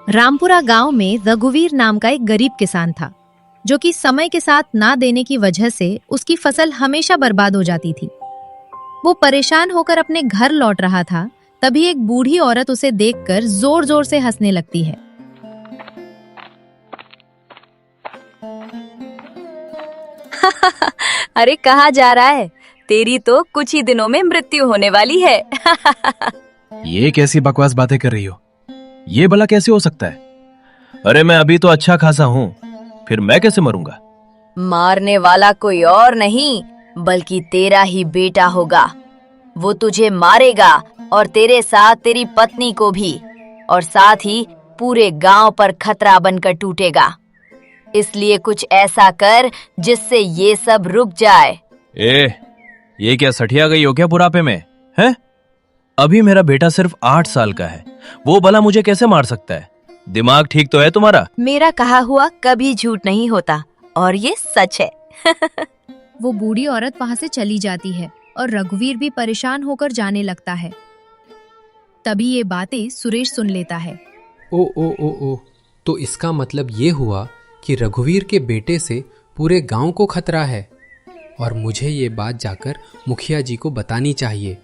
रामपुरा गांव में रघुवीर नाम का एक गरीब किसान था, जो कि समय के साथ ना देने की वजह से उसकी फसल हमेशा बर्बाद हो जाती थी। वो परेशान होकर अपने घर लौट रहा था, तभी एक बूढ़ी औरत उसे देखकर जोर जोर से हंसने लगती है। अरे कहाँ जा रहा है? तेरी तो कुछ ही दिनों में मृत्यु होने वाली है। ये कैसी बकवास बातें कर रही हो? ये भला कैसे हो सकता है? अरे मैं अभी तो अच्छा खासा हूँ, फिर मैं कैसे मरूंगा? मारने वाला कोई और नहीं बल्कि तेरा ही बेटा होगा। वो तुझे मारेगा और तेरे साथ तेरी पत्नी को भी, और साथ ही पूरे गांव पर खतरा बनकर टूटेगा। इसलिए कुछ ऐसा कर जिससे ये सब रुक जाए। ये क्या सठिया गई हो क्या बुढ़ापे में? हैं? अभी मेरा बेटा सिर्फ 8 साल का है, वो भला मुझे कैसे मार सकता है? दिमाग ठीक तो है तुम्हारा? मेरा कहा हुआ कभी झूठ नहीं होता, और ये सच है। वो बूढ़ी औरत वहां से चली जाती है और रघुवीर भी परेशान होकर जाने लगता है। तभी ये बातें सुरेश सुन लेता है। ओ, तो इसका मतलब ये हुआ कि रघुवीर के बेटे से पूरे गांव को खतरा है, और मुझे ये बात जाकर मुखिया जी को बतानी चाहिए,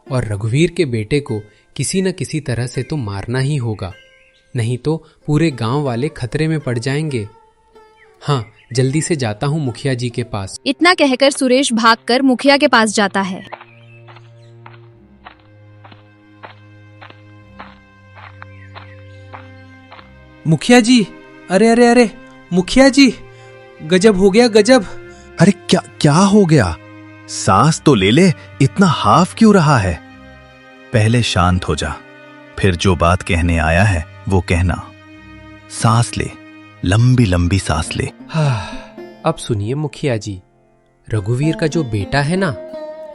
और रघुवीर के बेटे को किसी न किसी तरह से तो मारना ही होगा, नहीं तो पूरे गांव वाले खतरे में पड़ जाएंगे। हाँ, जल्दी से जाता हूँ मुखिया जी के पास। इतना कहकर सुरेश भागकर मुखिया के पास जाता है। मुखिया जी, अरे मुखिया जी, गजब हो गया, गजब। अरे क्या हो गया? सांस तो ले ले, इतना हाफ क्यों रहा है? पहले शांत हो जा, फिर जो बात कहने आया है वो कहना। सांस ले, लंबी लंबी सांस ले। अब सुनिए मुखिया जी, रघुवीर का जो बेटा है ना,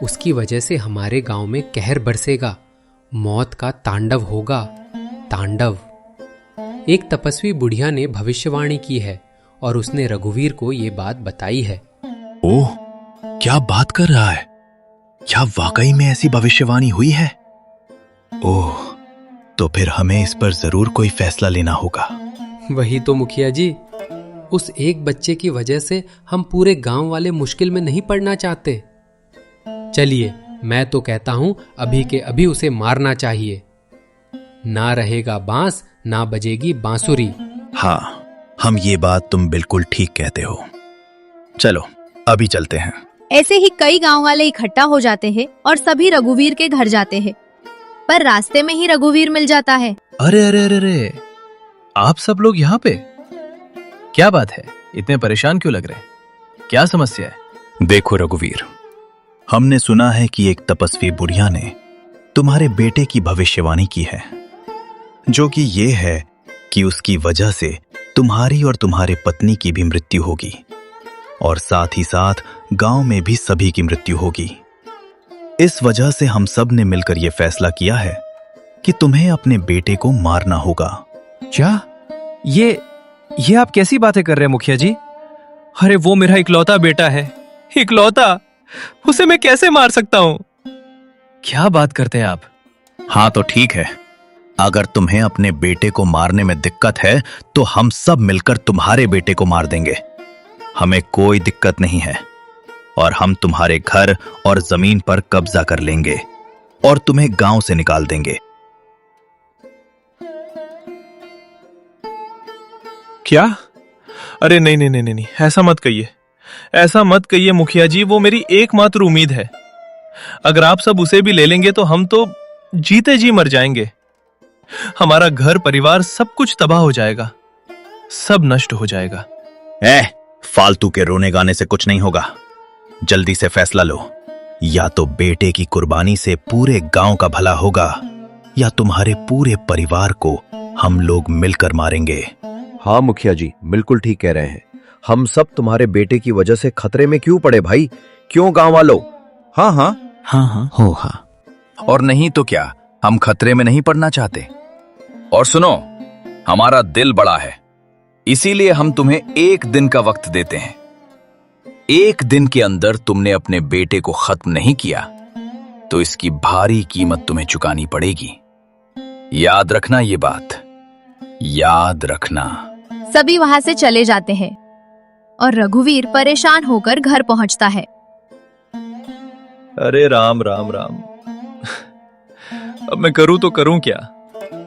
उसकी वजह से हमारे गांव में कहर बरसेगा, मौत का तांडव होगा, तांडव। एक तपस्वी बुढ़िया ने भविष्यवाणी की है, और उसने रघुवीर को ये बात बताई है। ओह, क्या बात कर रहा है? क्या वाकई में ऐसी भविष्यवाणी हुई है? ओह, तो फिर हमें इस पर जरूर कोई फैसला लेना होगा। वही तो मुखिया जी, उस एक बच्चे की वजह से हम पूरे गांव वाले मुश्किल में नहीं पड़ना चाहते। चलिए, मैं तो कहता हूं अभी के अभी उसे मारना चाहिए। ना रहेगा बांस, ना बजेगी बांसुरी। हाँ, हम ये बात तुम बिल्कुल ठीक कहते हो। चलो अभी चलते हैं। ऐसे ही कई गांव वाले इकट्ठा हो जाते हैं और सभी रघुवीर के घर जाते हैं, पर रास्ते में ही रघुवीर मिल जाता है। अरे, आप सब लोग यहाँ पे? क्या बात है, इतने परेशान क्यों लग रहे हैं? क्या समस्या है? देखो रघुवीर, हमने सुना है कि एक तपस्वी बुढ़िया ने तुम्हारे बेटे की भविष्यवाणी की है, जो कि ये है कि उसकी वजह से तुम्हारी और तुम्हारे पत्नी की भी मृत्यु होगी, और साथ ही साथ गांव में भी सभी की मृत्यु होगी। इस वजह से हम सब ने मिलकर यह फैसला किया है कि तुम्हें अपने बेटे को मारना होगा। क्या? ये आप कैसी बातें कर रहे हैं मुखिया जी? अरे वो मेरा इकलौता बेटा है, इकलौता, उसे मैं कैसे मार सकता हूं? क्या बात करते हैं आप? हाँ तो ठीक है, अगर तुम्हें अपने बेटे को मारने में दिक्कत है तो हम सब मिलकर तुम्हारे बेटे को मार देंगे। हमें कोई दिक्कत नहीं है, और हम तुम्हारे घर और जमीन पर कब्जा कर लेंगे और तुम्हें गांव से निकाल देंगे। क्या? अरे नहीं, ऐसा मत कहिए, ऐसा मत कहिए मुखिया जी, वो मेरी एकमात्र उम्मीद है। अगर आप सब उसे भी ले लेंगे तो हम तो जीते जी मर जाएंगे। हमारा घर परिवार सब कुछ तबाह हो जाएगा, सब नष्ट हो जाएगा। फालतू के रोने गाने से कुछ नहीं होगा। जल्दी से फैसला लो, या तो बेटे की कुर्बानी से पूरे गांव का भला होगा, या तुम्हारे पूरे परिवार को हम लोग मिलकर मारेंगे। हाँ मुखिया जी, बिल्कुल ठीक कह रहे हैं। हम सब तुम्हारे बेटे की वजह से खतरे में क्यों पड़े भाई? क्यों गांव वालों? हाँ। और नहीं तो क्या, हम खतरे में नहीं पड़ना चाहते। और सुनो, हमारा दिल बड़ा है, इसीलिए हम तुम्हें 1 दिन का वक्त देते हैं। 1 दिन के अंदर तुमने अपने बेटे को खत्म नहीं किया तो इसकी भारी कीमत तुम्हें चुकानी पड़ेगी। याद रखना ये बात। याद रखना। सभी वहां से चले जाते हैं और रघुवीर परेशान होकर घर पहुंचता है। अरे राम राम राम। अब मैं करूं तो करूं क्या?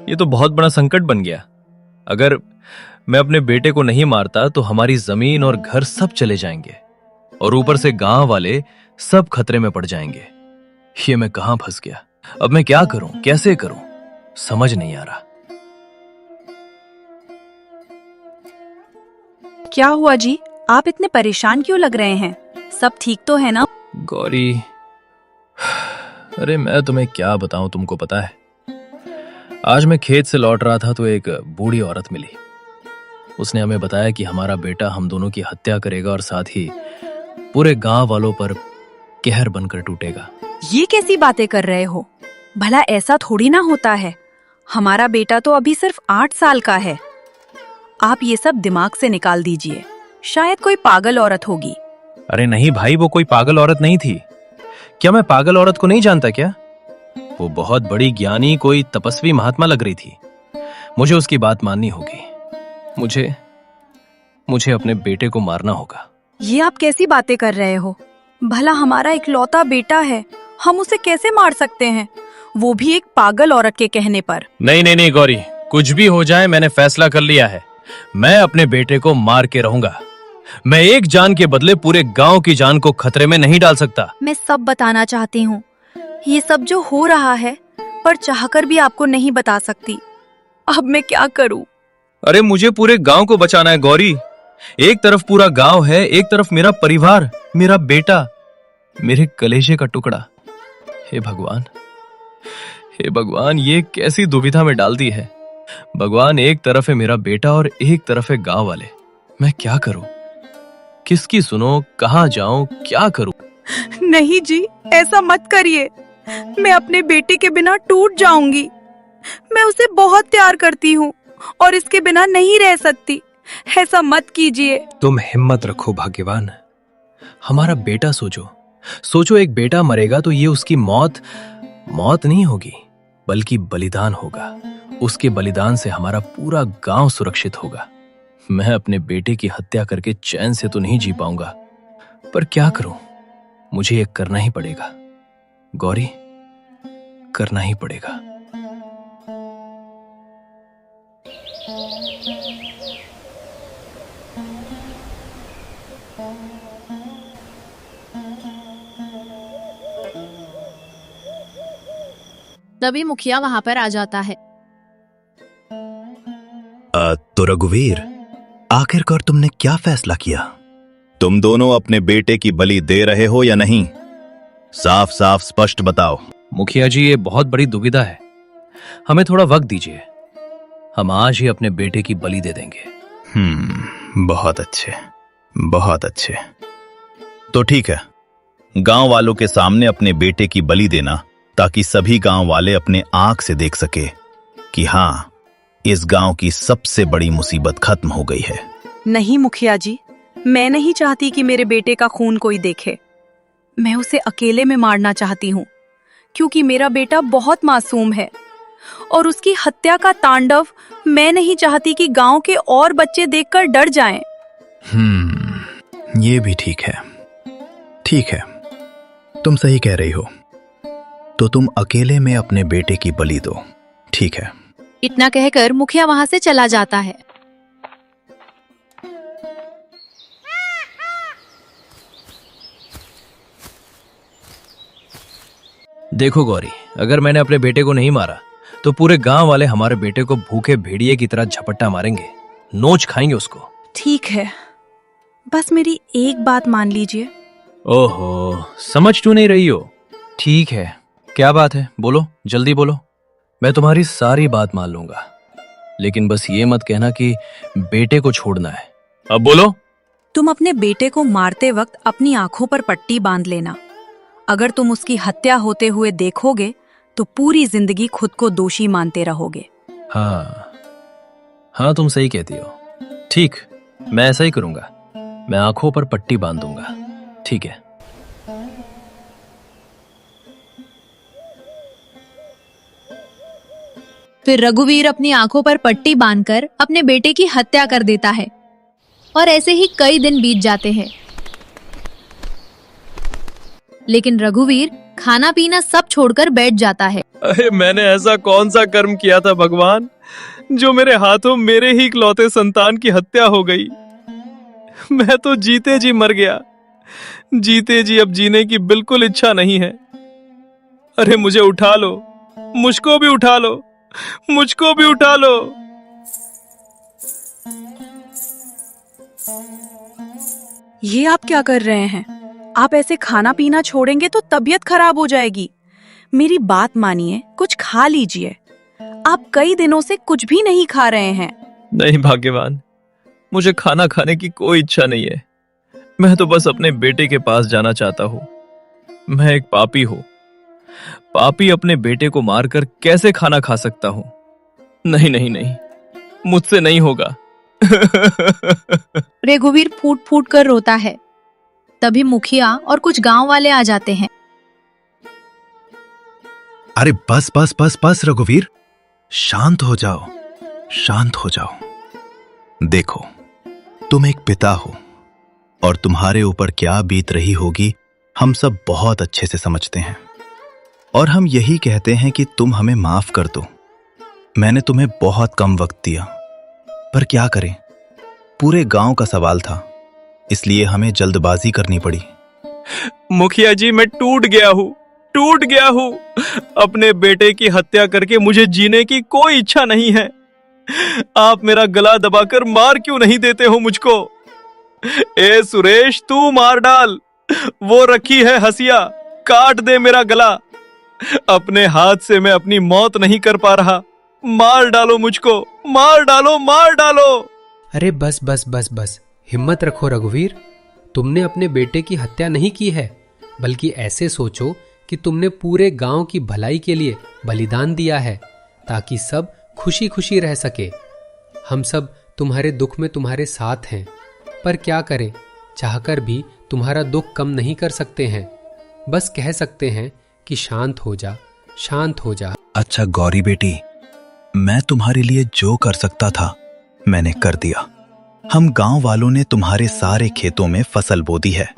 ये तो बहुत बड़ा संकट बन गया। अगर मैं अपने बेटे को नहीं मारता तो हमारी जमीन और घर सब चले जाएंगे और ऊपर से गांव वाले सब खतरे में पड़ जाएंगे। ये मैं कहां फंस गया? अब मैं क्या करूं, कैसे करूं, समझ नहीं आ रहा। क्या हुआ जी? आप इतने परेशान क्यों लग रहे हैं? सब ठीक तो है ना? गौरी, अरे मैं तुम्हें क्या बताऊं, तुमको पता है। आज मैं खेत से लौट रहा था तो एक बूढ़ी औरत मिली। उसने हमें बताया कि हमारा बेटा हम दोनों की हत्या करेगा और साथ ही पूरे गांव वालों पर कहर बनकर टूटेगा। ये कैसी बातें कर रहे हो? भला ऐसा थोड़ी ना होता है। हमारा बेटा तो अभी सिर्फ 8 साल का है। आप ये सब दिमाग से निकाल दीजिए। शायद कोई पागल औरत होगी। अरे नहीं भाई, वो कोई पागल औरत नहीं थी। क्या मैं पागल औरत को नहीं जानता क्या? वो बहुत बड़ी ज्ञानी, कोई तपस्वी महात्मा लग रही थी। मुझे उसकी बात माननी होगी। मुझे अपने बेटे को मारना होगा। ये आप कैसी बातें कर रहे हो? भला हमारा इकलौता बेटा है, हम उसे कैसे मार सकते हैं? वो भी एक पागल औरत के कहने पर। नहीं नहीं नहीं गौरी, कुछ भी हो जाए मैंने फैसला कर लिया है। मैं अपने बेटे को मार के रहूंगा। मैं एक जान के बदले पूरे गांव की जान को खतरे में नहीं डाल सकता। मैं सब बताना चाहती हूँ। ये सब जो हो रहा है, पर चाहकर भी आपको नहीं बता सकती। अब मैं क्या करूँ? अरे मुझे पूरे गांव को बचाना है गौरी। एक तरफ पूरा गांव है, एक तरफ मेरा परिवार, मेरा बेटा, मेरे कलेजे का टुकड़ा। हे भगवान, हे भगवान, ये कैसी दुविधा में डाल दी है। भगवान, एक तरफ है मेरा बेटा और एक तरफ है गांव वाले। मैं क्या करूं? किसकी सुनो, कहां जाऊं, क्या करूं? नहीं जी, ऐसा मत करिए। मैं अपने बेटे के बिना टूट जाऊंगी। मैं उसे बहुत प्यार करती हूँ और इसके बिना नहीं रह सकती। ऐसा मत कीजिए। तुम हिम्मत रखो भाग्यवान। हमारा बेटा सोचो, एक बेटा मरेगा तो ये उसकी मौत नहीं होगी, बल्कि बलिदान होगा। उसके बलिदान से हमारा पूरा गांव सुरक्षित होगा। मैं अपने बेटे की हत्या करके चैन से तो नहीं जी पाऊंगा, पर क्या करूं? मुझे ये करना ही पड़ेगा गौरी, करना ही पड़ेगा। तभी मुखिया वहां पर आ जाता है। तो रघुवीर, आखिरकार तुमने क्या फैसला किया? तुम दोनों अपने बेटे की बलि दे रहे हो या नहीं? साफ साफ स्पष्ट बताओ। मुखिया जी, ये बहुत बड़ी दुविधा है। हमें थोड़ा वक्त दीजिए। हम आज ही अपने बेटे की बलि दे देंगे। बहुत अच्छे, बहुत अच्छे। तो ठीक है, गांव वालों के सामने अपने बेटे की बलि देना, ताकि सभी गांव वाले अपने आंख से देख सके कि हाँ, इस गांव की सबसे बड़ी मुसीबत खत्म हो गई है। नहीं मुखिया जी, मैं नहीं चाहती कि मेरे बेटे का खून कोई देखे। मैं उसे अकेले में मारना चाहती हूँ, क्योंकि मेरा बेटा बहुत मासूम है और उसकी हत्या का तांडव मैं नहीं चाहती कि गांव के और बच्चे देखकर डर जाएं। ये भी ठीक है। ठीक है, तुम सही कह रही हो। तो तुम अकेले में अपने बेटे की बलि दो, ठीक है? इतना कहकर मुखिया वहां से चला जाता है। देखो गौरी, अगर मैंने अपने बेटे को नहीं मारा तो पूरे गांव वाले हमारे बेटे को भूखे भेड़िए की तरह झपट्टा मारेंगे, नोच खाएंगे उसको। ठीक है, बस मेरी एक बात मान लीजिए। ओहो, समझ क्यों नहीं रही हो? ठीक है, क्या बात है, बोलो, जल्दी बोलो। मैं तुम्हारी सारी बात मान लूंगा, लेकिन बस ये मत कहना कि बेटे को छोड़ना है। अब बोलो। तुम अपने बेटे को मारते वक्त अपनी आंखों पर पट्टी बांध लेना। अगर तुम उसकी हत्या होते हुए देखोगे तो पूरी जिंदगी खुद को दोषी मानते रहोगे। हाँ, तुम सही कहती हो। ठीक, मैं ऐसा ही करूंगा। मैं आंखों पर पट्टी बांध दूंगा। ठीक है। फिर रघुवीर अपनी आंखों पर पट्टी बांधकर अपने बेटे की हत्या कर देता है और ऐसे ही कई दिन बीत जाते हैं। लेकिन रघुवीर खाना पीना सब छोड़कर बैठ जाता है। अरे मैंने ऐसा कौन सा कर्म किया था भगवान, जो मेरे हाथों मेरे ही इकलौते संतान की हत्या हो गई। मैं तो जीते जी मर गया, जीते जी अब जीने की बिल्कुल इच्छा नहीं है। अरे मुझे उठा लो, मुझको भी उठा लो, मुझको भी उठा लो। ये आप क्या कर रहे हैं? आप ऐसे खाना पीना छोड़ेंगे तो तबीयत खराब हो जाएगी। मेरी बात मानिए, कुछ खा लीजिए। आप कई दिनों से कुछ भी नहीं खा रहे हैं। नहीं भाग्यवान, मुझे खाना खाने की कोई इच्छा नहीं है। मैं तो बस अपने बेटे के पास जाना चाहता हूँ। मैं एक पापी हूँ। पापी अपने बेटे को मारकर कैसे खाना खा सकता हूँ? नहीं नहीं नहीं, मुझसे नहीं होगा। रघुवीर फूट फूट कर रोता है। तभी मुखिया और कुछ गांव वाले आ जाते हैं। अरे बस बस बस बस रघुवीर, शांत हो जाओ, शांत हो जाओ। देखो, तुम एक पिता हो और तुम्हारे ऊपर क्या बीत रही होगी हम सब बहुत अच्छे से समझते हैं, और हम यही कहते हैं कि तुम हमें माफ कर दो। मैंने तुम्हें बहुत कम वक्त दिया, पर क्या करें, पूरे गांव का सवाल था, इसलिए हमें जल्दबाजी करनी पड़ी। मुखिया जी, मैं टूट गया हूँ, टूट गया हूँ। अपने बेटे की हत्या करके मुझे जीने की कोई इच्छा नहीं है। आप मेरा गला दबाकर मार क्यों नहीं देते हो मुझको? ए सुरेश, तू मार डाल। वो रखी है हसिया, काट दे मेरा गला। अपने हाथ से मैं अपनी मौत नहीं कर पा रहा। मार डालो मुझको, मार डालो, मार डालो। अरे बस बस बस बस, हिम्मत रखो रघुवीर। तुमने अपने बेटे की हत्या नहीं की है, बल्कि ऐसे सोचो कि तुमने पूरे गांव की भलाई के लिए बलिदान दिया है, ताकि सब खुशी खुशी रह सके। हम सब तुम्हारे दुख में तुम्हारे साथ हैं, पर क्या करें, चाहकर भी तुम्हारा दुख कम नहीं कर सकते हैं। बस कह सकते हैं कि शांत हो जा, शांत हो जा। अच्छा गौरी बेटी, मैं तुम्हारे लिए जो कर सकता था मैंने कर दिया। हम गांव वालों ने तुम्हारे सारे खेतों में फसल बो दी है।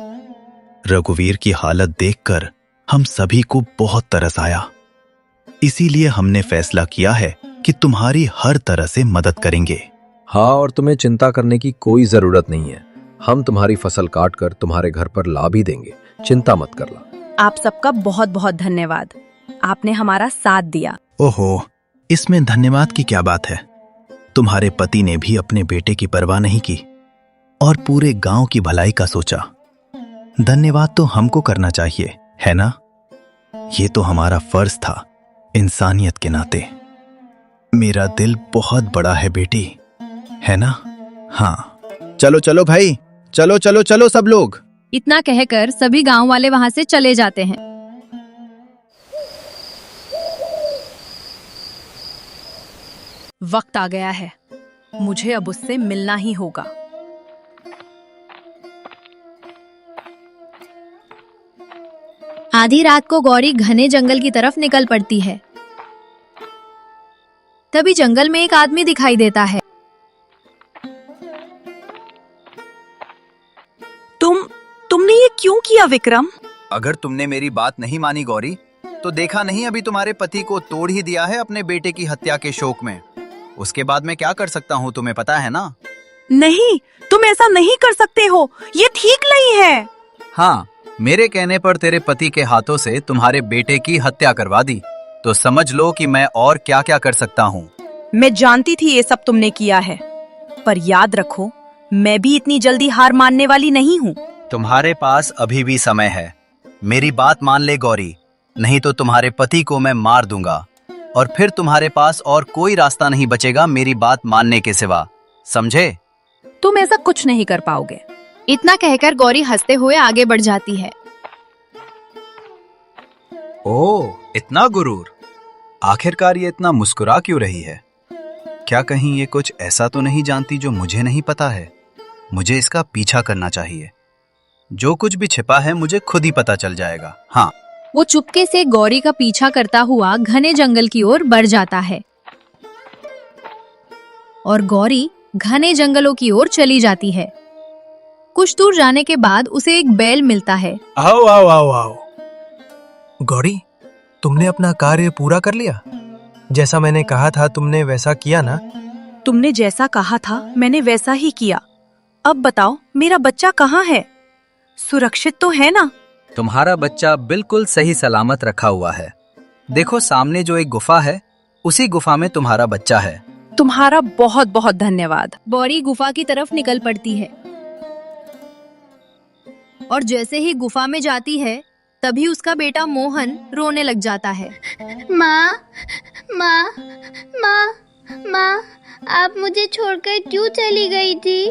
रघुवीर की हालत देखकर हम सभी को बहुत तरस आया, इसीलिए हमने फैसला किया है कि तुम्हारी हर तरह से मदद करेंगे। हाँ, और तुम्हें चिंता करने की कोई जरूरत नहीं है। हम तुम्हारी फसल काट कर तुम्हारे घर पर ला भी देंगे, चिंता मत करना। आप सबका बहुत बहुत धन्यवाद, आपने हमारा साथ दिया। ओहो, इसमें धन्यवाद की क्या बात है? तुम्हारे पति ने भी अपने बेटे की परवाह नहीं की और पूरे गांव की भलाई का सोचा। धन्यवाद तो हमको करना चाहिए, है ना? ये तो हमारा फर्ज था, इंसानियत के नाते। मेरा दिल बहुत बड़ा है बेटी, है ना? हाँ, चलो चलो भाई, चलो चलो चलो सब लोग। इतना कहकर सभी गांव वाले वहां से चले जाते हैं। वक्त आ गया है, मुझे अब उससे मिलना ही होगा। आधी रात को गौरी घने जंगल की तरफ निकल पड़ती है। तभी जंगल में एक आदमी दिखाई देता है। तुमने ये क्यों किया विक्रम? अगर तुमने मेरी बात नहीं मानी गौरी, तो देखा नहीं अभी तुम्हारे पति को तोड़ ही दिया है अपने बेटे की हत्या के शोक में। उसके बाद मैं क्या कर सकता हूँ तुम्हें पता है ना? नहीं, तुम ऐसा नहीं कर सकते हो, ये ठीक नहीं है। हाँ, मेरे कहने पर तेरे पति के हाथों से तुम्हारे बेटे की हत्या करवा दी, तो समझ लो कि मैं और क्या क्या कर सकता हूँ। मैं जानती थी ये सब तुमने किया है, पर याद रखो, मैं भी इतनी जल्दी हार मानने वाली नहीं हूँ। तुम्हारे पास अभी भी समय है, मेरी बात मान ले गौरी, नहीं तो तुम्हारे पति को मैं मार दूंगा और फिर तुम्हारे पास और कोई रास्ता नहीं बचेगा मेरी बात मानने के सिवा, समझे? तुम ऐसा कुछ नहीं कर पाओगे। इतना कहकर गौरी हंसते हुए आगे बढ़ जाती है। ओह, इतना गुरूर! आखिरकार ये इतना मुस्कुरा क्यों रही है? क्या कहीं ये कुछ ऐसा तो नहीं जानती जो मुझे नहीं पता है? मुझे इसका पीछा करना चाहिए। जो कुछ भी छिपा है मुझे खुद ही पता चल जाएगा। हाँ। वो चुपके से गौरी का पीछा करता हुआ घने जंगल की ओर बढ़ जाता है। और गौरी घने जंगलों की ओर चली जाती है। कुछ दूर जाने के बाद उसे एक बैल मिलता है। आओ आओ आओ आओ। गौरी, तुमने अपना कार्य पूरा कर लिया? जैसा मैंने कहा था तुमने वैसा किया ना? तुमने जैसा कहा था मैंने वैसा ही किया। अब बताओ मेरा बच्चा कहाँ है? सुरक्षित तो है ना? तुम्हारा बच्चा बिल्कुल सही सलामत रखा हुआ है। देखो सामने जो एक गुफा है, उसी गुफा में तुम्हारा बच्चा है। तुम्हारा बहुत बहुत धन्यवाद। गौरी गुफा की तरफ निकल पड़ती है और जैसे ही गुफा में जाती है तभी उसका बेटा मोहन रोने लग जाता है। माँ, माँ, माँ, माँ, आप मुझे छोड़कर क्यों चली गई थी?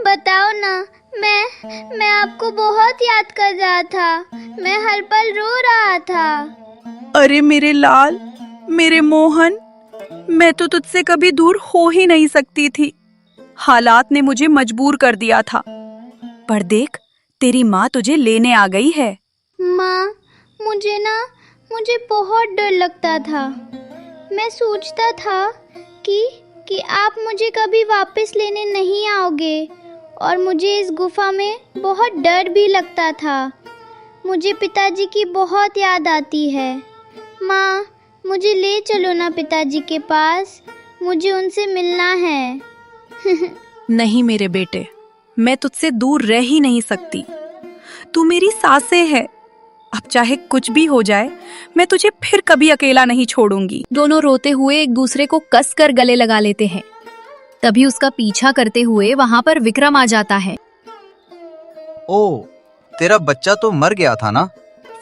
बताओ ना, मैं आपको बहुत याद कर रहा था। मैं हर पल रो रहा था। अरे मेरे लाल, मेरे मोहन, मैं तो तुझसे कभी दूर हो ही नहीं सकती थी। हालात ने मुझे मजबूर कर दिया था। पर देख, तेरी माँ तुझे लेने आ गई है। माँ, मुझे बहुत डर लगता था। मैं सोचता था कि आप मुझे कभी वापस लेने नहीं आओगे और मुझे इस गुफा में बहुत डर भी लगता था। मुझे पिताजी की बहुत याद आती है। माँ, मुझे ले चलो ना पिताजी के पास, मुझे उनसे मिलना है। नहीं मेरे बेटे, मैं तुझसे दूर रह ही नहीं सकती। तू मेरी सासे है। अब चाहे कुछ भी हो जाए, मैं तुझे फिर कभी अकेला नहीं छोड़ूंगी। दोनों रोते हुए एक दूसरे को कसकर गले लगा लेते हैं। तभी उसका पीछा करते हुए वहाँ पर विक्रम आ जाता है। ओ, तेरा बच्चा तो मर गया था ना?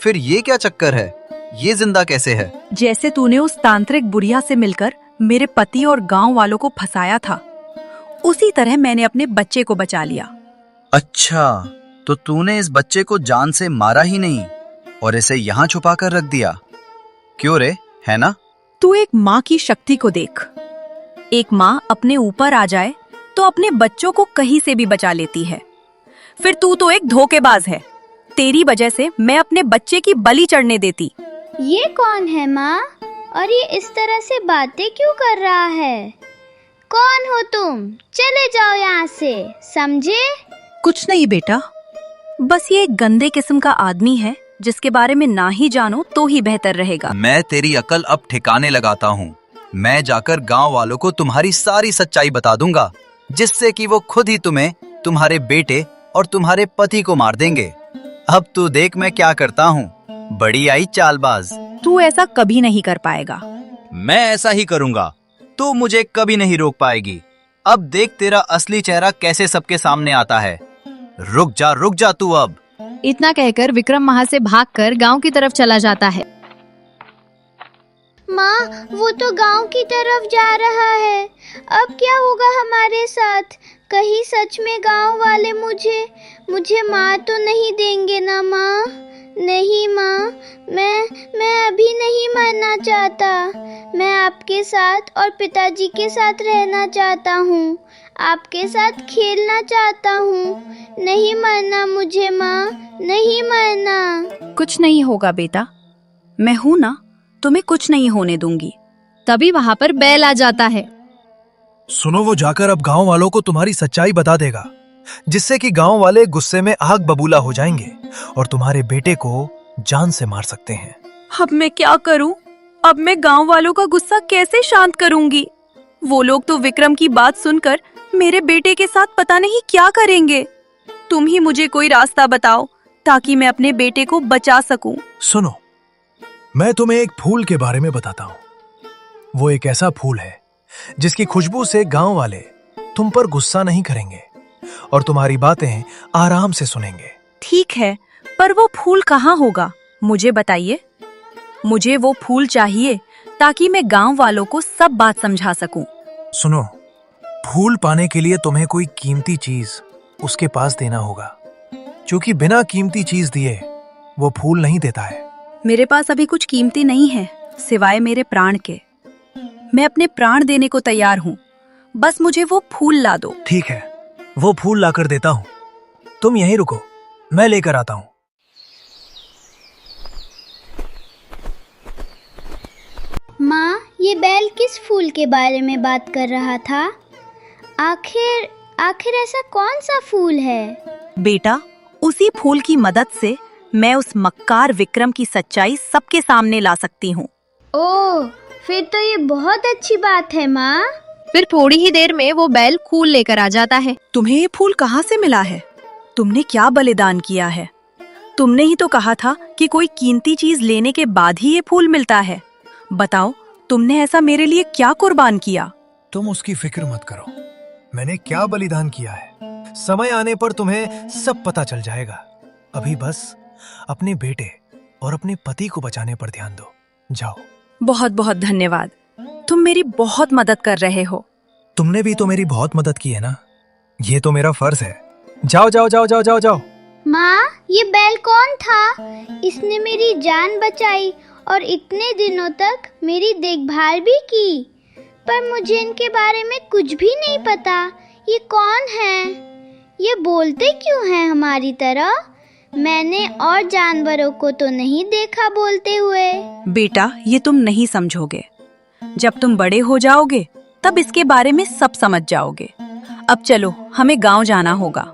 फिर ये क्या चक्कर है? ये जिंदा कैसे है? जैसे तूने उस तांत्रिक बुढ़िया से मिलकर मेरे पति और गांव वालों को फंसाया था, उसी तरह मैंने अपने बच्चे को बचा लिया। अच्छा, तो तूने इस बच्चे को जान से मारा ही नहीं और इसे यहाँ छुपा कर रख दिया। क्यों रे, है ना? तू एक माँ की शक्ति को देख। एक माँ अपने ऊपर आ जाए तो अपने बच्चों को कहीं से भी बचा लेती है। फिर तू तो एक धोखेबाज है। तेरी वजह से मैं अपने बच्चे की बलि चढ़ने देती। ये कौन है माँ? और ये इस तरह से बातें क्यों कर रहा है? कौन हो तुम? चले जाओ यहाँ से, समझे? कुछ नहीं बेटा, बस ये एक गंदे किस्म का आदमी है जिसके बारे में ना ही जानो तो ही बेहतर रहेगा। मैं तेरी अकल अब ठिकाने लगाता हूँ। मैं जाकर गांव वालों को तुम्हारी सारी सच्चाई बता दूंगा, जिससे कि वो खुद ही तुम्हें, तुम्हारे बेटे और तुम्हारे पति को मार देंगे। अब तू देख मैं क्या करता हूँ। बड़ी आई चालबाज। तू ऐसा कभी नहीं कर पाएगा। मैं ऐसा ही करूंगा। तू मुझे कभी नहीं रोक पाएगी। अब देख तेरा असली चेहरा कैसे सबके सामने आता है। रुक जा तू अब। इतना कहकर विक्रम वहाँ से भागकर गांव की तरफ चला जाता है। माँ, वो तो गांव की तरफ जा रहा है। अब क्या होगा हमारे साथ? कहीं सच में गांव वाले मुझे मार तो नहीं देंगे ना माँ? नहीं माँ, मैं अभी नहीं मरना चाहता। मैं आपके साथ और पिताजी के साथ रहना चाहता हूँ। आपके साथ खेलना चाहता हूँ। नहीं मरना मुझे माँ, नहीं मरना। कुछ नहीं होगा बेटा, मैं हूँ ना, तुम्हें कुछ नहीं होने दूंगी। तभी वहाँ पर बैल आ जाता है। सुनो, वो जाकर अब गांव वालों को तुम्हारी सच्चाई बता देगा, जिससे कि गांव वाले गुस्से में आग बबूला हो जाएंगे और तुम्हारे बेटे को जान से मार सकते हैं। अब मैं क्या करूं? अब मैं गांव वालों का गुस्सा कैसे शांत करूंगी? वो लोग तो विक्रम की बात सुनकर मेरे बेटे के साथ पता नहीं क्या करेंगे। तुम ही मुझे कोई रास्ता बताओ ताकि मैं अपने बेटे को बचा सकूं। सुनो, मैं तुम्हें एक फूल के बारे में बताता हूँ। वो एक ऐसा फूल है जिसकी खुशबू से गांव वाले तुम पर गुस्सा नहीं करेंगे और तुम्हारी बातें आराम से सुनेंगे। ठीक है, पर वो फूल कहाँ होगा? मुझे बताइए। मुझे वो फूल चाहिए ताकि मैं गांव वालों को सब बात समझा सकूं। सुनो, फूल पाने के लिए तुम्हें कोई कीमती चीज उसके पास देना होगा, क्योंकि बिना कीमती चीज दिए वो फूल नहीं देता है। मेरे पास अभी कुछ कीमती नहीं है सिवाय मेरे प्राण के। मैं अपने प्राण देने को तैयार हूँ, बस मुझे वो फूल ला दो। ठीक है, वो फूल लाकर देता हूँ। तुम यहीं रुको, मैं लेकर आता हूँ। माँ, ये बैल किस फूल के बारे में बात कर रहा था? आखिर आखिर ऐसा कौन सा फूल है? बेटा, उसी फूल की मदद से मैं उस मक्कार विक्रम की सच्चाई सबके सामने ला सकती हूँ। ओह, फिर तो ये बहुत अच्छी बात है माँ। फिर थोड़ी ही देर में वो बैल फूल लेकर आ जाता है। तुम्हें ये फूल कहाँ से मिला है? तुमने क्या बलिदान किया है? तुमने ही तो कहा था कि कोई कीमती चीज लेने के बाद ही ये फूल मिलता है। बताओ, तुमने ऐसा मेरे लिए क्या कुर्बान किया? तुम उसकी फिक्र मत करो, मैंने क्या बलिदान किया है। समय आने पर तुम्हें सब पता चल जाएगा। अभी बस अपने बेटे और अपने पति को बचाने पर ध्यान दो। जाओ। बहुत बहुत धन्यवाद, तुम मेरी बहुत मदद कर रहे हो। तुमने भी तो मेरी बहुत मदद की है ना, ये तो मेरा फर्ज है। जाओ जाओ जाओ जाओ जाओ जाओ। माँ, ये बैल कौन था? इसने मेरी जान बचाई और इतने दिनों तक मेरी देखभाल भी की, पर मुझे इनके बारे में कुछ भी नहीं पता। ये कौन है? ये बोलते क्यों हैं हमारी तरह? मैंने और जानवरों को तो नहीं देखा बोलते हुए। बेटा, ये तुम नहीं समझोगे। जब तुम बड़े हो जाओगे तब इसके बारे में सब समझ जाओगे। अब चलो, हमें गांव जाना होगा।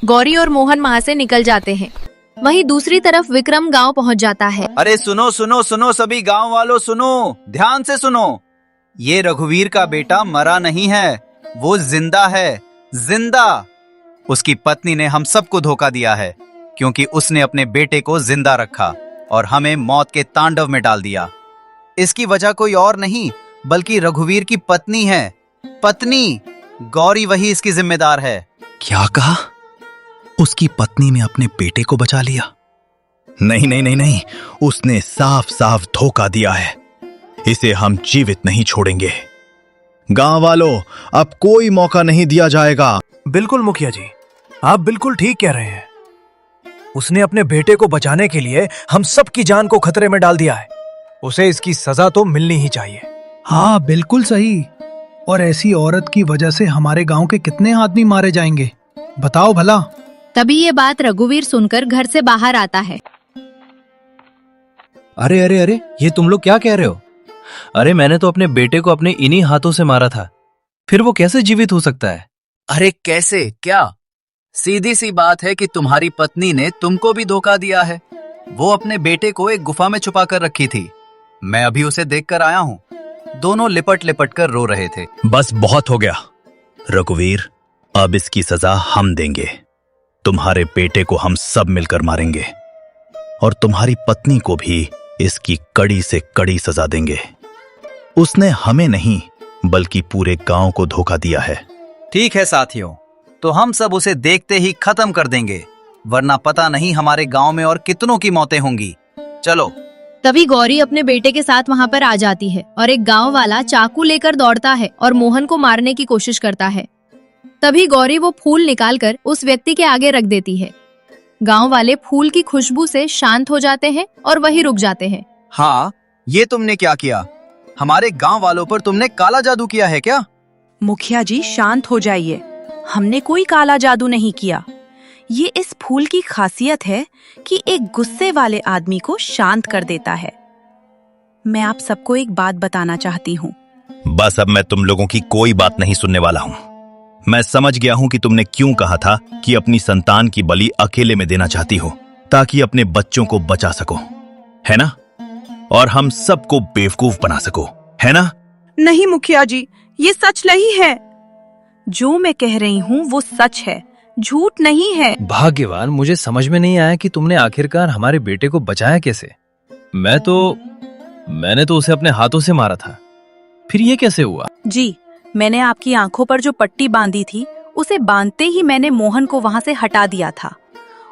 गौरी और मोहन वहाँ से निकल जाते हैं। वहीं दूसरी तरफ विक्रम गांव पहुँच जाता है। अरे सुनो सुनो सुनो, सभी गांव वालों सुनो, ध्यान से सुनो। ये रघुवीर का बेटा मरा नहीं है, वो जिंदा है, जिंदा। उसकी पत्नी ने हम सबको धोखा दिया है, क्योंकि उसने अपने बेटे को जिंदा रखा और हमें मौत के तांडव में डाल दिया। इसकी वजह कोई और नहीं बल्कि रघुवीर की पत्नी है। पत्नी गौरी, वही इसकी जिम्मेदार है। क्या कहा? उसकी पत्नी ने अपने बेटे को बचा लिया? नहीं नहीं नहीं नहीं, उसने साफ साफ धोखा दिया है। इसे हम जीवित नहीं छोड़ेंगे। गांव वालों, अब कोई मौका नहीं दिया जाएगा। बिल्कुल मुखिया जी, आप बिल्कुल ठीक कह रहे हैं। उसने अपने बेटे को बचाने के लिए हम सब की जान को खतरे में डाल दिया है। उसे इसकी सजा तो मिलनी ही चाहिए। हाँ, बिल्कुल सही। और ऐसी औरत की वजह से हमारे गांव के कितने आदमी मारे जाएंगे, बताओ भला। तभी ये बात रघुवीर सुनकर घर से बाहर आता है। अरे अरे अरे, ये तुम लोग क्या कह रहे हो? अरे मैंने तो अपने बेटे को अपने इन्हीं हाथों से मारा था, फिर वो कैसे जीवित हो सकता है? अरे कैसे? क्या? सीधी सी बात है कि तुम्हारी पत्नी ने तुमको भी धोखा दिया है। वो अपने बेटे को एक गुफा में छुपा कर रखी थी। मैं अभी उसे देखकर आया हूँ। दोनों लिपट लिपट कर रो रहे थे। बस बहुत हो गया रघुवीर, अब इसकी सजा हम देंगे। तुम्हारे बेटे को हम सब मिलकर मारेंगे और तुम्हारी पत्नी को भी इसकी कड़ी से कड़ी सजा देंगे। उसने हमें नहीं बल्कि पूरे गांव को धोखा दिया है। ठीक है साथियों, तो हम सब उसे देखते ही खत्म कर देंगे, वरना पता नहीं हमारे गांव में और कितनों की मौतें होंगी। चलो। तभी गौरी अपने बेटे के साथ वहाँ पर आ जाती है और एक गांव वाला चाकू लेकर दौड़ता है और मोहन को मारने की कोशिश करता है। तभी गौरी वो फूल निकालकर उस व्यक्ति के आगे रख देती है। गांव वाले फूल की खुशबू से शांत हो जाते हैं और वहीं रुक जाते हैं। हाँ, ये तुमने क्या किया? हमारे गांव वालों पर तुमने काला जादू किया है क्या? मुखिया जी, शांत हो जाइए। हमने कोई काला जादू नहीं किया। ये इस फूल की खासियत है कि एक गुस्से वाले आदमी को शांत कर देता है। मैं आप सबको एक बात बताना चाहती हूँ। बस अब मैं तुम लोगों की कोई बात नहीं सुनने वाला हूँ। मैं समझ गया हूँ कि तुमने क्यों कहा था कि अपनी संतान की बलि अकेले में देना चाहती हो, ताकि अपने बच्चों को बचा सको, है ना? और हम सबको बेवकूफ बना सको, है ना? नहीं मुखिया जी, ये सच नहीं है। जो मैं कह रही हूँ वो सच है, झूठ नहीं है। भाग्यवान, मुझे समझ में नहीं आया कि तुमने आखिरकार हमारे बेटे को बचाया कैसे। मैंने तो उसे अपने हाथों से मारा था, फिर ये कैसे हुआ? जी, मैंने आपकी आंखों पर जो पट्टी बांधी थी, उसे बांधते ही मैंने मोहन को वहाँ से हटा दिया था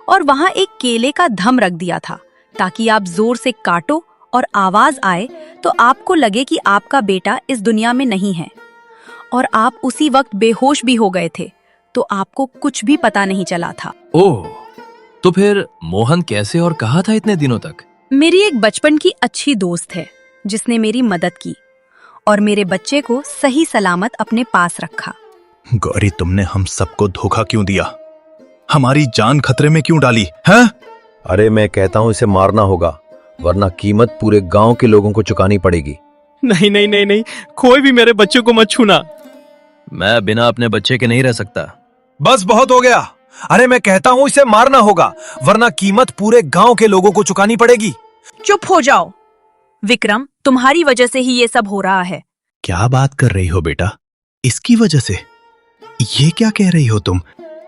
और वहाँ एक केले का धम रख दिया था, ताकि आप जोर से काटो और आवाज आए तो आपको लगे कि आपका बेटा इस दुनिया में नहीं है। और आप उसी वक्त बेहोश भी हो गए थे, तो आपको कुछ भी पता नहीं चला था। ओह, तो फिर मोहन कैसे और कहाँ था इतने दिनों तक? मेरी एक बचपन की अच्छी दोस्त है जिसने मेरी मदद की और मेरे बच्चे को सही सलामत अपने पास रखा। गौरी, तुमने हम सबको धोखा क्यों दिया? हमारी जान खतरे में क्यों डाली है? अरे मैं कहता हूँ इसे मारना होगा, वरना कीमत पूरे गांव के लोगों को चुकानी पड़ेगी। नहीं नहीं नहीं नहीं, कोई भी मेरे बच्चे को मत छूना। मैं बिना अपने बच्चे के नहीं रह सकता। बस बहुत हो गया। अरे मैं कहता हूँ इसे मारना होगा, वरना कीमत पूरे गांव के लोगों को चुकानी पड़ेगी। चुप हो जाओ विक्रम, तुम्हारी वजह से ही ये सब हो रहा है। क्या बात कर रही हो बेटा? इसकी वजह से? ये क्या कह रही हो तुम?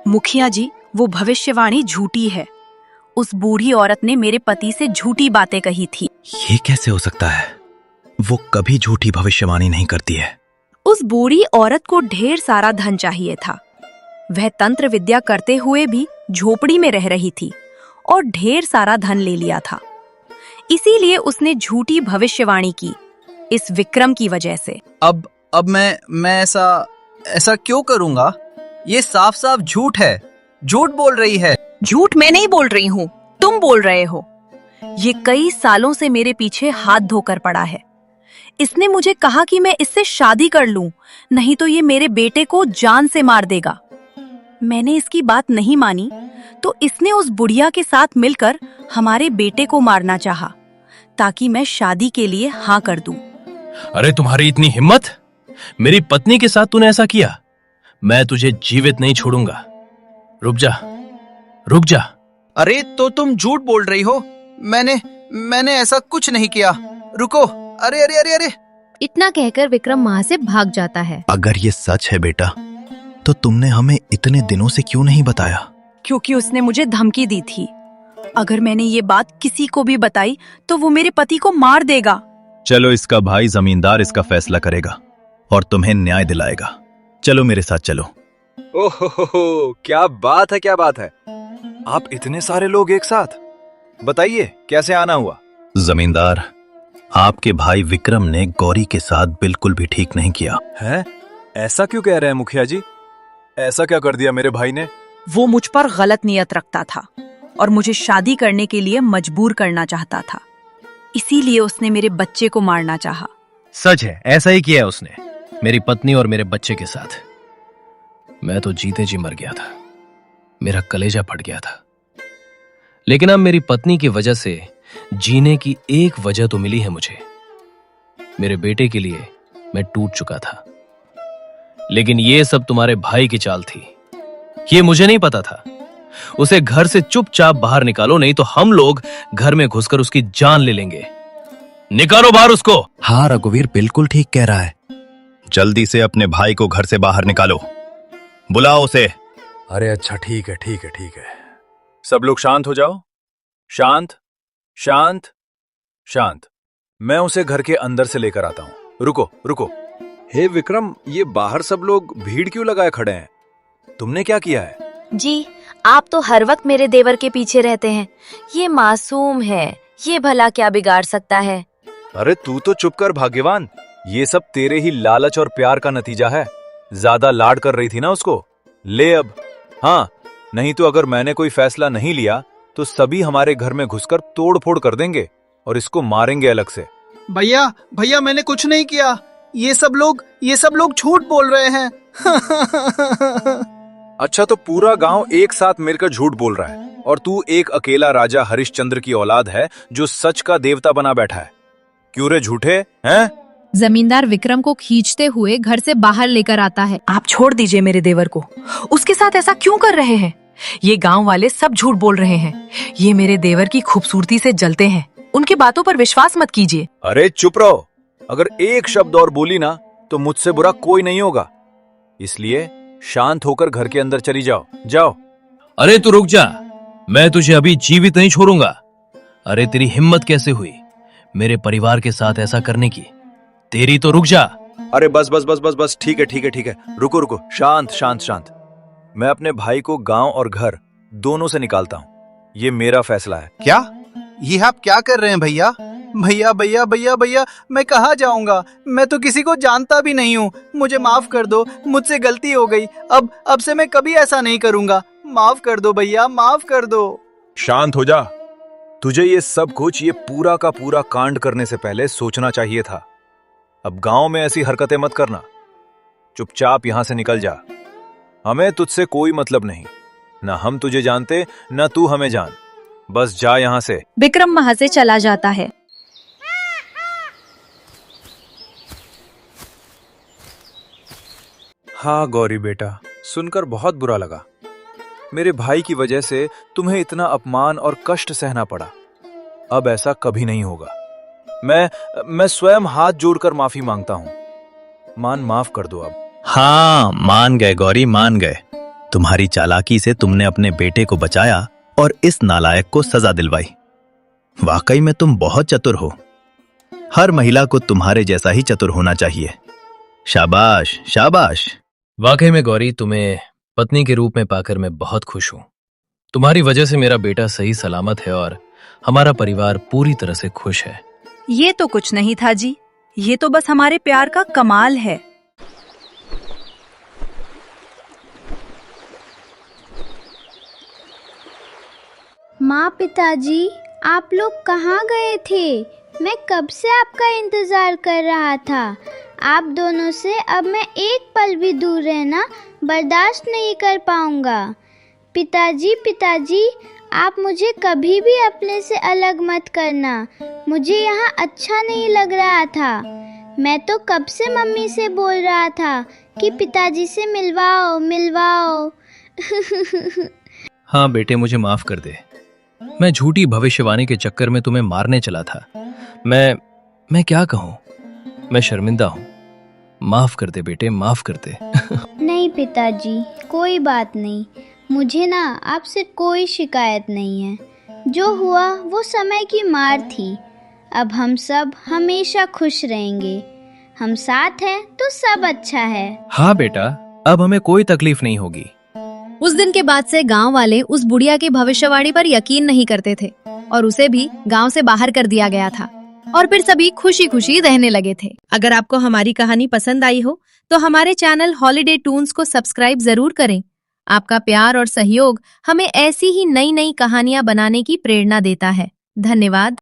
मुखिया जी, वो भविष्यवाणी झूठी है। उस बूढ़ी औरत ने मेरे पति से झूठी बातें कही थी। ये कैसे हो सकता है? वो कभी झूठी भविष्यवाणी नहीं करती है। उस बूढ़ी औरत को ढेर सारा धन चाहिए था। वह तंत्र विद्या करते हुए भी झोपड़ी में रह रही थी और ढेर सारा धन ले लिया था। इसीलिए उसने झूठी भविष्यवाणी की, इस विक्रम की वजह से। अब मैं ऐसा क्यों करूंगा? ये साफ साफ झूठ है। झूठ बोल रही है। झूठ मैं नहीं बोल रही हूँ, तुम बोल रहे हो। ये कई सालों से मेरे पीछे हाथ धोकर पड़ा है। इसने मुझे कहा कि मैं इससे शादी कर लूं, नहीं तो ये मेरे बेटे को जान से मार देगा। मैंने इसकी बात नहीं मानी तो इसने उस बुढ़िया के साथ मिलकर हमारे बेटे को मारना चाहा, ताकि मैं शादी के लिए हाँ कर दूं। अरे तुम्हारी इतनी हिम्मत! मेरी पत्नी के साथ तूने ऐसा किया? मैं तुझे जीवित नहीं छोड़ूंगा। रुक जा, रुक जा। अरे तो तुम झूठ बोल रही हो। मैंने ऐसा कुछ नहीं किया। रुको। अरे अरे अरे अरे। इतना कहकर विक्रम वहां से भाग जाता है। अगर ये सच है बेटा, तो तुमने हमें इतने दिनों से क्यों नहीं बताया? क्योंकि उसने मुझे धमकी दी थी। अगर मैंने ये बात किसी को भी बताई तो वो मेरे पति को मार देगा। चलो, इसका भाई जमींदार इसका फैसला करेगा और तुम्हें न्याय दिलाएगा। चलो मेरे साथ चलो। ओहो, क्या बात है, क्या बात है। आप इतने सारे लोग एक साथ, बताइए कैसे आना हुआ? जमींदार, आपके भाई विक्रम ने गौरी के साथ बिल्कुल भी ठीक नहीं किया है। ऐसा क्यों कह रहे हैं मुखिया जी? ऐसा क्या कर दिया मेरे भाई ने? वो मुझ पर गलत नियत रखता था और मुझे शादी करने के लिए मजबूर करना चाहता था। इसीलिए उसने मेरे बच्चे को मारना चाहा। सच है, ऐसा ही किया उसने मेरी पत्नी और मेरे बच्चे के साथ। मैं तो जीते जी मर गया था, मेरा कलेजा फट गया था। लेकिन अब मेरी पत्नी की वजह से जीने की एक वजह तो मिली है मुझे। मेरे बेटे के लिए मैं टूट चुका था। लेकिन ये सब तुम्हारे भाई की चाल थी, ये मुझे नहीं पता था। उसे घर से चुपचाप बाहर निकालो, नहीं तो हम लोग घर में घुसकर उसकी जान ले लेंगे। निकालो बाहर उसको। हाँ, रघुवीर बिल्कुल ठीक कह रहा है। जल्दी से अपने भाई को घर से बाहर निकालो, बुलाओ उसे। अरे अच्छा, ठीक है ठीक है ठीक है। सब लोग शांत हो जाओ। शांत शांत शांत। मैं उसे घर के अंदर से लेकर आता हूं। रुको रुको। हे विक्रम, ये बाहर सब लोग भीड़ क्यों लगाए खड़े हैं? तुमने क्या किया है? जी, आप तो हर वक्त मेरे देवर के पीछे रहते हैं। ये मासूम है, ये भला क्या बिगाड़ सकता है? अरे तू तो चुप कर भाग्यवान, ये सब तेरे ही लालच और प्यार का नतीजा है। ज्यादा लाड कर रही थी ना उसको। ले अब। हाँ, नहीं तो अगर मैंने कोई फैसला नहीं लिया तो सभी हमारे घर में घुसकर तोड़ फोड़ कर देंगे और इसको मारेंगे अलग से। भैया भैया, मैंने कुछ नहीं किया। ये सब लोग झूठ बोल रहे हैं। अच्छा, तो पूरा गांव एक साथ मिलकर झूठ बोल रहा है और तू एक अकेला राजा हरिश्चंद्र की औलाद है जो सच का देवता बना बैठा है। क्यों रे झूठे हैं? जमींदार विक्रम को खींचते हुए घर से बाहर लेकर आता है। आप छोड़ दीजिए मेरे देवर को। उसके साथ ऐसा क्यों कर रहे हैं? ये गांव वाले सब झूठ बोल रहे हैं। ये मेरे देवर की खूबसूरती से जलते हैं। उनकी बातों पर विश्वास मत कीजिए। अरे चुप रहो। अगर एक शब्द और बोली ना तो मुझसे बुरा कोई नहीं होगा। इसलिए शांत होकर घर के अंदर चली जाओ। जाओ। अरे तू रुक जा, मैं तुझे अभी जीवित नहीं छोड़ूंगा। अरे तेरी हिम्मत कैसे हुई मेरे परिवार के साथ ऐसा करने की? तेरी तो रुक जा। अरे बस बस बस बस बस, ठीक है ठीक है ठीक है। रुको रुको, शांत शांत शांत। मैं अपने भाई को गांव और घर दोनों से निकालता हूँ। ये मेरा फैसला है। क्या? ये आप क्या कर रहे हैं भैया? भैया भैया भैया भैया, मैं कहाँ जाऊंगा? मैं तो किसी को जानता भी नहीं हूँ। मुझे माफ कर दो, मुझसे गलती हो गई। अब से मैं कभी ऐसा नहीं करूंगा। माफ कर दो भैया, माफ कर दो। शांत हो जा। तुझे ये सब कुछ, ये पूरा का पूरा कांड करने से पहले सोचना चाहिए था। अब गांव में ऐसी हरकतें मत करना। चुपचाप यहां से निकल जा। हमें तुझसे कोई मतलब नहीं। ना हम तुझे जानते, ना तू हमें जान। बस जा यहां से। विक्रम वहां से चला जाता है। हाँ गौरी बेटा, सुनकर बहुत बुरा लगा। मेरे भाई की वजह से तुम्हें इतना अपमान और कष्ट सहना पड़ा। अब ऐसा कभी नहीं होगा। मैं स्वयं हाथ जोड़कर माफी मांगता हूँ। माफ कर दो अब। हाँ, मान गए गौरी, मान गए। तुम्हारी चालाकी से तुमने अपने बेटे को बचाया और इस नालायक को सजा दिलवाई। वाकई में तुम बहुत चतुर हो। हर महिला को तुम्हारे जैसा ही चतुर होना चाहिए। शाबाश शाबाश। वाकई में गौरी, तुम्हें पत्नी के रूप में पाकर मैं बहुत खुश हूँ। तुम्हारी वजह से मेरा बेटा सही सलामत है और हमारा परिवार पूरी तरह से खुश है। ये तो कुछ नहीं था जी, ये तो बस हमारे प्यार का कमाल है। माँ, पिताजी, आप लोग कहाँ गए थे? मैं कब से आपका इंतजार कर रहा था। आप दोनों से अब मैं एक पल भी दूर रहना बर्दाश्त नहीं कर पाऊंगा। पिताजी, पिताजी, आप मुझे कभी भी अपने से अलग मत करना। मुझे यहाँ अच्छा नहीं लग रहा था। मैं तो कब से मम्मी से बोल रहा था कि पिताजी से मिलवाओ मिलवाओ। हाँ बेटे, मुझे माफ कर दे। मैं झूठी भविष्यवाणी के चक्कर में तुम्हें मारने चला था। मैं क्या कहूँ, मैं शर्मिंदा हूँ। माफ कर दे बेटे, माफ कर दे। नहीं पिताजी, कोई बात नहीं। मुझे ना आपसे कोई शिकायत नहीं है। जो हुआ वो समय की मार थी। अब हम सब हमेशा खुश रहेंगे। हम साथ हैं तो सब अच्छा है। हाँ बेटा, अब हमें कोई तकलीफ नहीं होगी। उस दिन के बाद से गांव वाले उस बुढ़िया की भविष्यवाणी पर यकीन नहीं करते थे और उसे भी गांव से बाहर कर दिया गया था और फिर सभी खुशी खुशी रहने लगे थे। अगर आपको हमारी कहानी पसंद आई हो तो हमारे चैनल हॉलीडे टून्स को सब्सक्राइब जरूर करें। आपका प्यार और सहयोग हमें ऐसी ही नई नई कहानियां बनाने की प्रेरणा देता है। धन्यवाद।